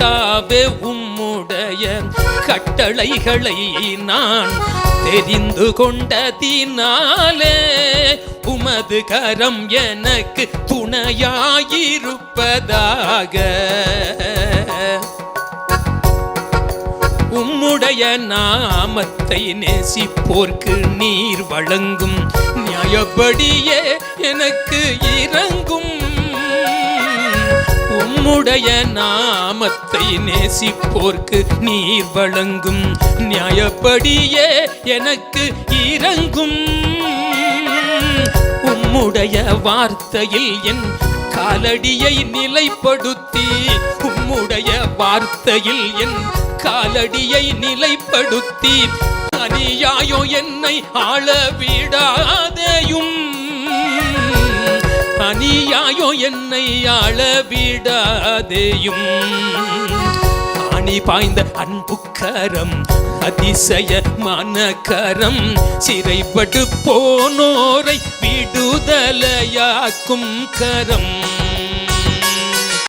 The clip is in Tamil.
கர்த்தாவே உம்முடைய கட்டளைகளை நான் தெரிந்து கொண்டதினாலே உமது கரம் எனக்கு துணையாயிருப்பதாக. உம்முடைய நாமத்தை நேசிப்போர்க்கு நீர் வழங்கும் நியாயப்படியே எனக்கு இரங்கும். உம்முடைய நாமத்தை நேசிப்போர்க்கு நீர் வழங்கும் நியாயப்படியே எனக்கு இரங்கும். உம்முடைய வார்த்தையில் என் காலடியை நிலைப்படுத்தி, உம்முடைய வார்த்தையில் என் காலடியை நிலைப்படுத்தி, அநியாயோ என்னை ஆளவிடாதேயும், அநியாயோ என்னை ஆளவிடாதேயும். ஆணி பாய்ந்த அன்புக்கரம் அதிசயமான கரம் சிறைப்பட்டு போனோரை விடுதலையாக்கும் கரம்.